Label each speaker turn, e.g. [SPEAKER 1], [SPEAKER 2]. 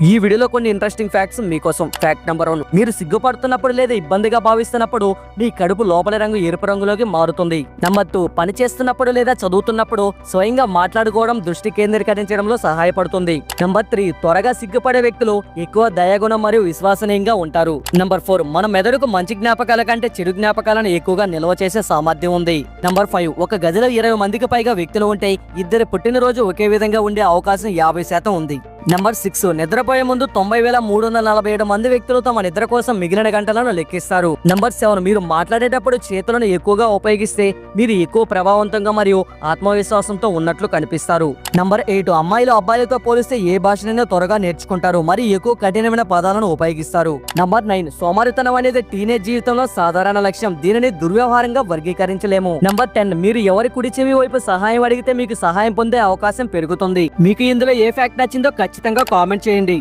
[SPEAKER 1] ఈ వీడియోలో కొన్ని ఇంట్రెస్టింగ్ ఫ్యాక్ట్స్ మీకోసం. ఫ్యాక్ట్ నెంబర్ 1, మీరు సిగ్గుపడుతున్నప్పుడు లేదా ఇబ్బందిగా భావిస్తున్నప్పుడు మీ కడుపు లోపలి రంగు ఎరుపు రంగులోకి మారుతుంది. నెంబర్ 2, పని చేస్తున్నప్పుడు లేదా చదువుతున్నప్పుడు స్వయంగా మాట్లాడుకోవడం దృష్టి కేంద్రీకరించడంలో సహాయపడుతుంది. నెంబర్ 3, త్వరగా సిగ్గుపడే వ్యక్తులు ఎక్కువ దయాగుణం మరియు విశ్వసనీయంగా ఉంటారు. నెంబర్ 4, మన మెదడుకు మంచి జ్ఞాపకాల కంటే చెడు జ్ఞాపకాలను ఎక్కువగా నిల్వ చేసే సామర్థ్యం ఉంది. నెంబర్ 5, ఒక గదిలో 20 మందికి పైగా వ్యక్తులు ఉంటే ఇద్దరి పుట్టినరోజు ఒకే విధంగా ఉండే అవకాశం 50% ఉంది. నెంబర్ 6, నిద్రపోయే ముందు 90,347 మంది వ్యక్తులు తమ నిద్ర కోసం మిగిలిన గంటలను లెక్కిస్తారు. నెంబర్ 7, మీరు మాట్లాడేటప్పుడు చేతులను ఎక్కువగా ఉపయోగిస్తే మీరు ఎక్కువ ప్రభావవంతంగా మరియు ఆత్మవిశ్వాసంతో ఉన్నట్లు కనిపిస్తారు. నెంబర్ 8, అమ్మాయిలు అబ్బాయిలతో పోలిస్తే ఏ భాషనైనా త్వరగా నేర్చుకుంటారు మరియు ఎక్కువ కఠినమైన పదాలను ఉపయోగిస్తారు. నెంబర్ 9, సోమరితనం అనేది టీనేజ్ జీవితంలో సాధారణ లక్ష్యం. దీనిని దుర్వ్యవహారంగా వర్గీకరించలేము. నెంబర్ 10, మీరు ఎవరి కుడి చెవి వైపు సహాయం అడిగితే మీకు సహాయం పొందే అవకాశం పెరుగుతుంది. మీకు ఇందులో ఏ ఫ్యాక్ట్ నచ్చిందో ఖచ్చితంగా కామెంట్ చేయండి.